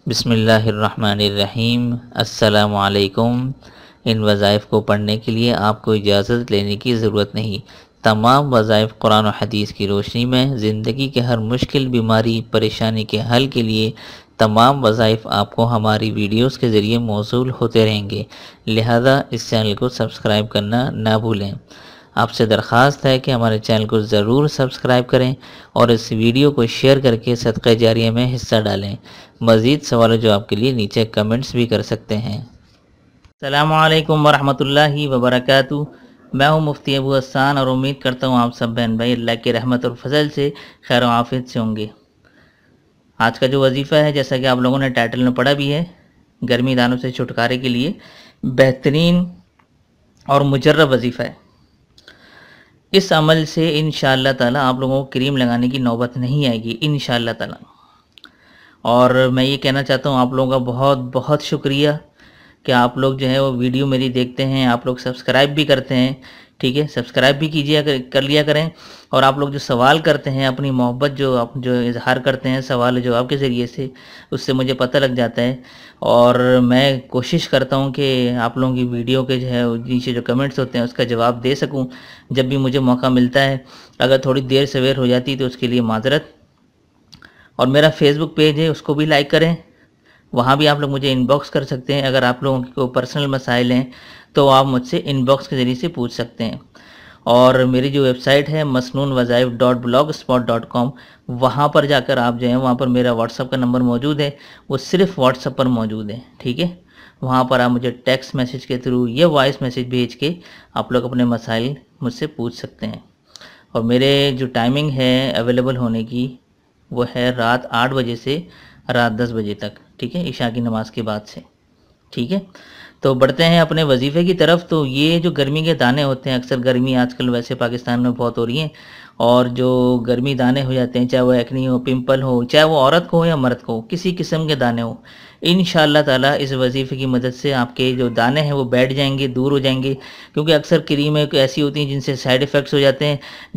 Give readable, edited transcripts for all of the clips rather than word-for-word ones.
بسم اللہ الرحمن الرحیم۔ السلام علیکم۔ ان وظائف کو پڑھنے کے لیے آپ کو اجازت لینے کی ضرورت نہیں۔ تمام وظائف قرآن و حدیث کی روشنی میں زندگی کے ہر مشکل، بیماری، پریشانی کے حل کے لیے تمام وظائف آپ کو ہماری ویڈیوز کے ذریعے موصول ہوتے رہیں گے، لہذا اس چینل کو سبسکرائب کرنا نہ بھولیں۔ آپ سے درخواست ہے کہ ہمارے چینل کو ضرور سبسکرائب کریں اور اس ویڈیو کو شیئر کر کے صدقہ جاریہ میں حصہ ڈالیں۔ مزید سوال و جواب کے لیے نیچے کمنٹس بھی کر سکتے ہیں۔ السلام علیکم ورحمۃ اللہ وبرکاتہ۔ میں ہوں مفتی ابو حسان اور امید کرتا ہوں آپ سب بہن بھائی اللہ کی رحمت اور فضل سے خیر و عافیت سے ہوں گے۔ آج کا جو وظیفہ ہے، جیسا کہ آپ لوگوں نے ٹائٹل میں پڑھا بھی ہے، گرمی دانوں سے چھٹکارے کے لیے بہترین اور مجرب وظیفہ ہے۔ اس عمل سے انشاءاللہ تعالی آپ لوگوں کو کریم لگانے کی نوبت نہیں آئے گی انشاءاللہ تعالی۔ اور میں یہ کہنا چاہتا ہوں آپ لوگوں کا بہت بہت شکریہ کہ آپ لوگ جو ہے وہ ویڈیو میری دیکھتے ہیں، آپ لوگ سبسکرائب بھی کرتے ہیں، ٹھیک ہے، سبسکرائب بھی کر لیا کریں۔ اور آپ لوگ جو سوال کرتے ہیں، اپنی محبت جو اظہار کرتے ہیں سوال جواب کے ذریعے سے، اس سے مجھے پتہ لگ جاتا ہے اور میں کوشش کرتا ہوں کہ آپ لوگوں کی ویڈیو کے جو ہے نیچے جو کمنٹس ہوتے ہیں اس کا جواب دے سکوں جب بھی مجھے موقع ملتا ہے۔ اگر تھوڑی دیر سویر ہو جاتی تو اس کے لیے معذرت۔ اور میرا فیس بک پیج ہے، اس کو بھی لائک کریں، وہاں بھی آپ لوگ مجھے ان باکس کر سکتے ہیں۔ اگر آپ لوگوں کو پرسنل مسائل ہیں تو آپ مجھ سے ان باکس کے ذریعے سے پوچھ سکتے ہیں۔ اور میری جو ویب سائٹ ہے masnoonwazaif.blogspot.com، وہاں پر جا کر آپ جو ہیں وہاں پر میرا واٹس ایپ کا نمبر موجود ہے، وہ صرف واٹس ایپ پر موجود ہے، ٹھیک ہے۔ وہاں پر آپ مجھے ٹیکسٹ میسیج کے تھرو یا وائس میسیج بھیج کے آپ لوگ اپنے مسائل مجھ سے پوچھ سکتے ہیں۔ اور میرے جو ٹائمنگ ہے اویلیبل ہونے کی، وہ ہے رات 8 بجے سے رات 10 بجے تک، ٹھیک ہے، عشاء کی نماز کے بعد سے، ٹھیک ہے۔ تو بڑھتے ہیں اپنے وظیفے کی طرف۔ تو یہ جو گرمی کے دانے ہوتے ہیں، اکثر گرمی آج کل ویسے پاکستان میں بہت ہو رہی ہیں، اور جو گرمی دانے ہو جاتے ہیں، چاہے وہ ایکنی ہو، پمپل ہو، چاہے وہ عورت کو ہو یا مرد کو ہو، کسی قسم کے دانے ہو، انشاءاللہ تعالی اس وظیفے کی مدد سے آپ کے جو دانے ہیں وہ بیٹھ جائیں گے، دور ہو جائیں گے۔ کیونکہ اکثر کریمیں ایسی ہوتی ہیں جن سے سائیڈ ایفیکٹس ہو جاتے ہیں،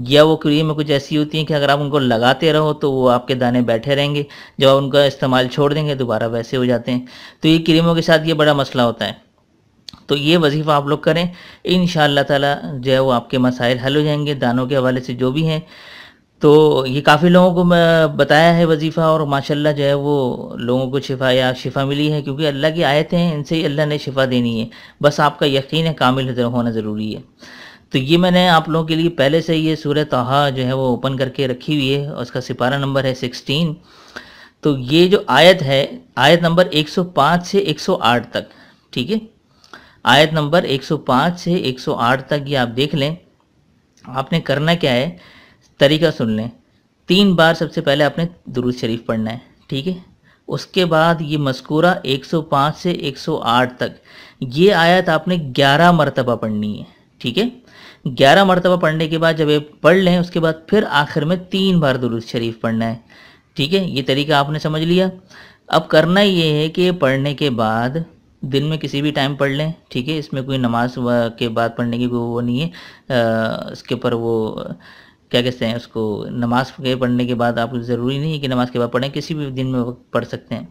یا وہ کریمیں کچھ ایسی ہوتی ہیں کہ اگر آپ ان کو لگاتے رہو تو وہ آپ کے دانے بیٹھے رہیں گے، جب آپ ان کا استعمال چھوڑ دیں گے دوبارہ ویسے ہو جاتے ہیں۔ تو یہ کریموں کے ساتھ یہ بڑا مسئلہ ہوتا ہے۔ تو یہ وظیفہ آپ لوگ کریں، انشاءاللہ تعالی جو ہے وہ آپ کے مسائل حل ہو جائیں گے دانوں کے حوالے سے جو بھی ہیں۔ تو یہ کافی لوگوں کو میں بتایا ہے وظیفہ، اور ماشاءاللہ جو ہے وہ لوگوں کو شفا ملی ہے، کیونکہ اللہ کی آیتیں ہیں، ان سے ہی اللہ نے شفا دینی ہے، بس آپ کا یقین کامل ہونا ضروری ہے۔ تو یہ میں نے آپ لوگوں کے لیے پہلے سے یہ سورہ طٰہٰ جو ہے وہ اوپن کر کے رکھی ہوئی ہے، اور اس کا سپارہ نمبر ہے 16۔ تو یہ جو آیت ہے، آیت نمبر 105 سے 108 تک، ٹھیک ہے، آیت نمبر 105 سے 108 تک یہ آپ دیکھ لیں۔ آپ نے کرنا کیا ہے، طریقہ سن لیں۔ 3 بار سب سے پہلے آپ نے درود شریف پڑھنا ہے، ٹھیک ہے۔ اس کے بعد یہ مذکورہ 105 سے 108 تک یہ آیت آپ نے 11 مرتبہ پڑھنی ہے، ٹھیک ہے۔ 11 مرتبہ پڑھنے کے بعد جب یہ پڑھ لیں، اس کے بعد پھر آخر میں 3 بار درود شریف پڑھنا ہے، ٹھیک ہے۔ یہ طریقہ آپ نے سمجھ لیا۔ اب کرنا یہ ہے کہ پڑھنے کے بعد دن میں کسی بھی ٹائم پڑھ لیں، ٹھیک ہے، اس میں کوئی نماز کے بعد پڑھنے کی کوئی وہ نہیں ہے، اس کے اوپر وہ کیا کہتے ہیں اس کو، نماز کے پڑھنے کے بعد آپ ضروری نہیں ہے کہ نماز کے بعد پڑھیں، کسی بھی دن میں وقت پڑھ سکتے ہیں۔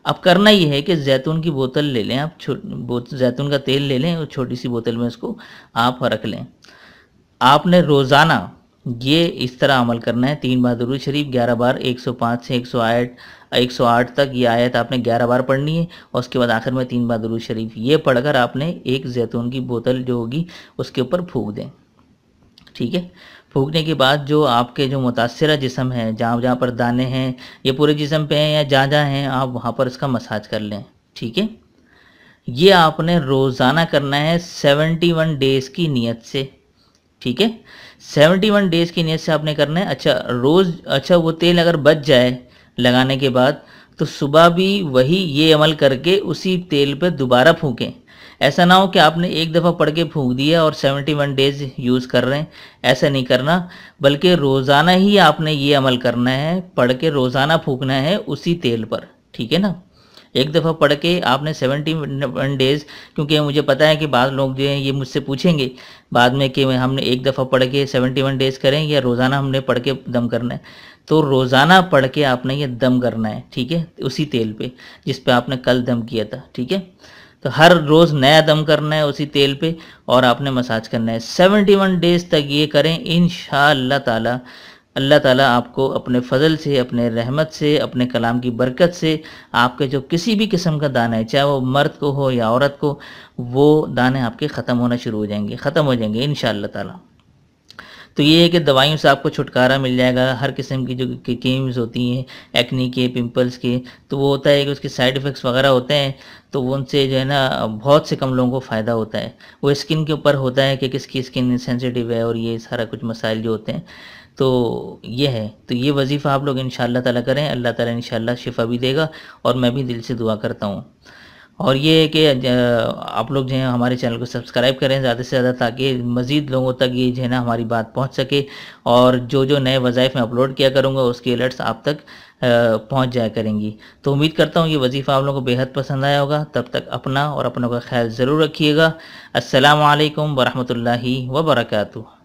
اب کرنا یہ ہے کہ زیتون کی بوتل لے لیں آپ، زیتون کا تیل لے لیں، اور چھوٹی سی بوتل میں اس کو آپ رکھ لیں۔ آپ نے روزانہ یہ اس طرح عمل کرنا ہے، 3 بار درود شریف، 11 بار 105 سے 108 تک یہ آیت آپ نے 11 بار پڑھنی ہے، اور اس کے بعد آخر میں 3 بار درود شریف۔ یہ پڑھ کر آپ نے ایک زیتون کی بوتل جو ہوگی اس کے اوپر پھونک دیں، ٹھیک ہے۔ پھونکنے کے بعد جو آپ کے جو متاثرہ جسم ہے، جہاں جہاں پر دانے ہیں، یہ پورے جسم پہ ہیں یا جہاں جہاں ہیں، آپ وہاں پر اس کا مساج کر لیں، ٹھیک ہے۔ یہ آپ نے روزانہ کرنا ہے 71 ڈیز کی نیت سے، ٹھیک ہے۔ 71 ڈیز کی نیت سے آپ نے کرنا ہے۔ اچھا وہ تیل اگر بچ جائے لگانے کے بعد تو صبح بھی وہی یہ عمل کر کے اسی تیل پہ دوبارہ پھونکیں۔ ایسا نہ ہو کہ آپ نے ایک دفعہ پڑھ کے پھونک دیا اور 71 ڈیز یوز کر رہے ہیں، ایسا نہیں کرنا، بلکہ روزانہ ہی آپ نے یہ عمل کرنا ہے، پڑھ کے روزانہ پھونکنا ہے اسی تیل پر، ٹھیک ہے نا۔ ایک دفعہ پڑھ کے آپ نے 71 ڈیز، کیونکہ مجھے پتہ ہے کہ بعض لوگ جو ہیں یہ مجھ سے پوچھیں گے بعد میں کہ ہم نے ایک دفعہ پڑھ کے 71 ڈیز کریں یا روزانہ ہم نے پڑھ کے دم کرنا ہے. تو روزانہ پڑھ کے آپ نے یہ دم کرنا ہے، ٹھیک ہے، اسی تیل پہ جس پہ آپ نے کل دم کیا تھا، ٹھیک ہے. تو ہر روز نیا دم کرنا ہے اسی تیل پہ، اور آپ نے مساج کرنا ہے. 71 ڈیز تک یہ کریں، انشاءاللہ تعالی اللہ تعالیٰ آپ کو اپنے فضل سے، اپنے رحمت سے، اپنے کلام کی برکت سے آپ کے جو کسی بھی قسم کا دانہ ہے، چاہے وہ مرد کو ہو یا عورت کو، وہ دانے آپ کے ختم ہونا شروع ہو جائیں گے، ختم ہو جائیں گے انشاءاللہ تعالیٰ. تو یہ ہے کہ دوائیوں سے آپ کو چھٹکارا مل جائے گا. ہر قسم کی جو کریمز ہوتی ہیں ایکنی کے، پمپلز کے، تو وہ ہوتا ہے کہ اس کے سائیڈ ایفیکٹس وغیرہ ہوتے ہیں، تو ان سے جو ہے نا بہت سے کم لوگوں کو فائدہ ہوتا ہے. وہ اسکن کے اوپر ہوتا ہے کہ کس کی اسکن سینسیٹیو ہے، اور یہ سارا کچھ مسائل جو ہوتے ہیں. تو یہ ہے، تو یہ وظیفہ آپ لوگ انشاءاللہ تعالیٰ کریں، اللہ تعالیٰ انشاءاللہ شفا بھی دے گا، اور میں بھی دل سے دعا کرتا ہوں. اور یہ ہے کہ آپ لوگ جو ہیں ہمارے چینل کو سبسکرائب کریں زیادہ سے زیادہ، تاکہ مزید لوگوں تک یہ جو ہے نا ہماری بات پہنچ سکے، اور جو جو نئے وظائف میں اپلوڈ کیا کروں گا اس کی الرٹس آپ تک پہنچ جایا کریں گی. تو امید کرتا ہوں یہ وظیفہ آپ لوگوں کو بے حد پسند آیا ہوگا. تب تک اپنا اور اپنوں کا خیال ضرور رکھیے گا. السلام علیکم ورحمۃ اللہ وبرکاتہ.